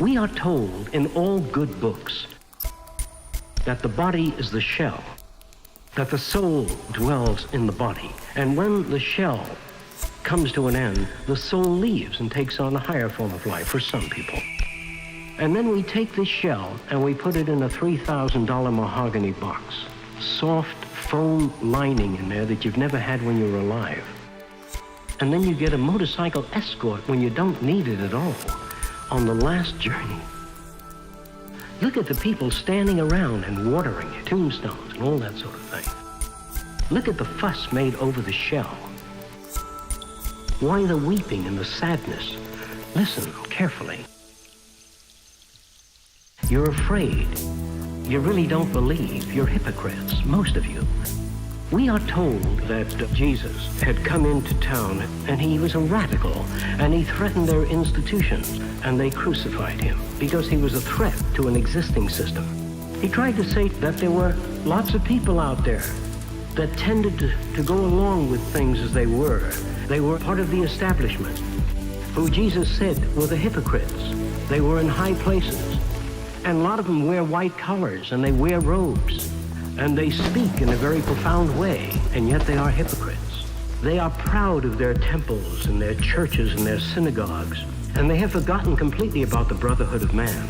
We are told in all good books that the body is the shell, that the soul dwells in the body. And when the shell comes to an end, the soul leaves and takes on a higher form of life for some people. And then we take this shell and we put it in a $3,000 mahogany box. Soft foam lining in there that you've never had when you were alive. And then you get a motorcycle escort when you don't need it at all on the last journey. Look at the people standing around and watering it, tombstones and all that sort of thing. Look at the fuss made over the shell. Why the weeping and the sadness? Listen carefully. You're afraid. You really don't believe. You're hypocrites, most of you. We are told that Jesus had come into town and he was a radical and he threatened their institutions and they crucified him because he was a threat to an existing system. He tried to say that there were lots of people out there that tended to go along with things as they were. They were part of the establishment, who Jesus said were the hypocrites. They were in high places. And a lot of them wear white collars and they wear robes. And they speak in a very profound way, and yet they are hypocrites. They are proud of their temples and their churches and their synagogues, and they have forgotten completely about the brotherhood of man.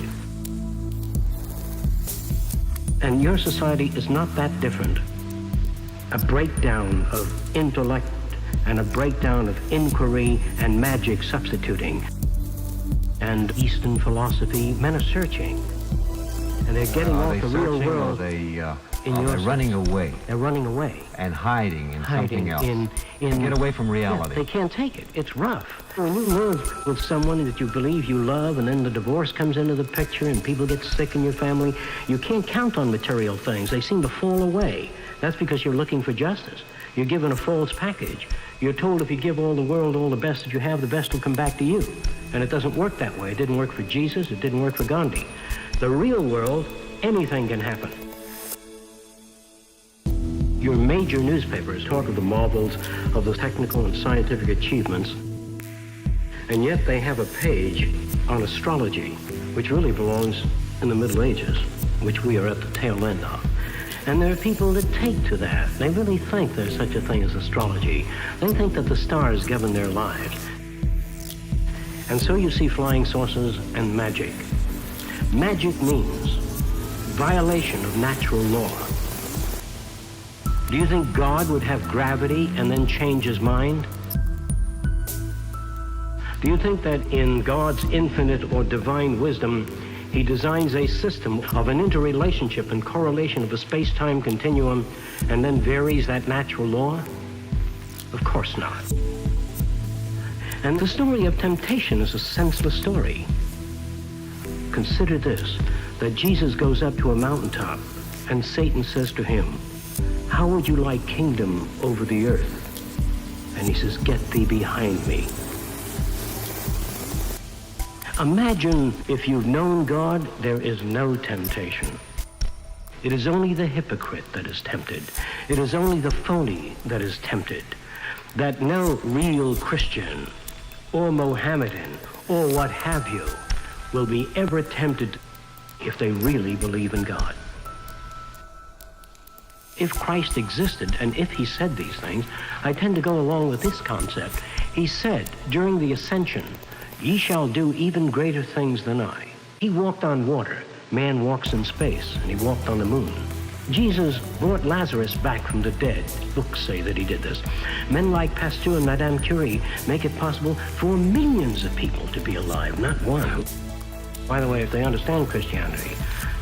And your society is not that different. A breakdown of intellect and a breakdown of inquiry and magic substituting. And Eastern philosophy, men are searching. And they're getting off the real world. They're running away. They're running away. And hiding in something else. Get away from reality. Yeah, they can't take it. It's rough. When you live with someone that you believe you love and then the divorce comes into the picture and people get sick in your family, you can't count on material things. They seem to fall away. That's because you're looking for justice. You're given a false package. You're told if you give all the world all the best that you have, the best will come back to you. And it doesn't work that way. It didn't work for Jesus. It didn't work for Gandhi. The real world, anything can happen. Your major newspapers talk of the marvels of the technical and scientific achievements, and yet they have a page on astrology, which really belongs in the Middle Ages, which we are at the tail end of. And there are people that take to that. They really think there's such a thing as astrology. They think that the stars govern their lives. And so you see flying saucers and magic. Magic means violation of natural law. Do you think God would have gravity and then change his mind? Do you think that in God's infinite or divine wisdom, he designs a system of an interrelationship and correlation of a space-time continuum and then varies that natural law? Of course not. And the story of temptation is a senseless story. Consider this, that Jesus goes up to a mountaintop and Satan says to him, "How would you like kingdom over the earth?" And he says, "Get thee behind me." Imagine if you've known God, there is no temptation. It is only the hypocrite that is tempted. It is only the phony that is tempted. That no real Christian or Mohammedan or what have you will be ever tempted if they really believe in God. If Christ existed, and if he said these things, I tend to go along with this concept. He said during the ascension, "Ye shall do even greater things than I." He walked on water. Man walks in space, and he walked on the moon. Jesus brought Lazarus back from the dead. Books say that he did this. Men like Pasteur and Madame Curie make it possible for millions of people to be alive, not one. By the way, if they understand Christianity,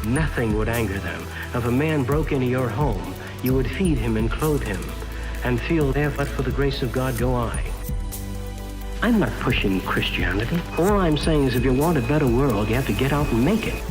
nothing would anger them. If a man broke into your home, you would feed him and clothe him and feel there, but for the grace of God go I. I'm not pushing Christianity. All I'm saying is if you want a better world, you have to get out and make it.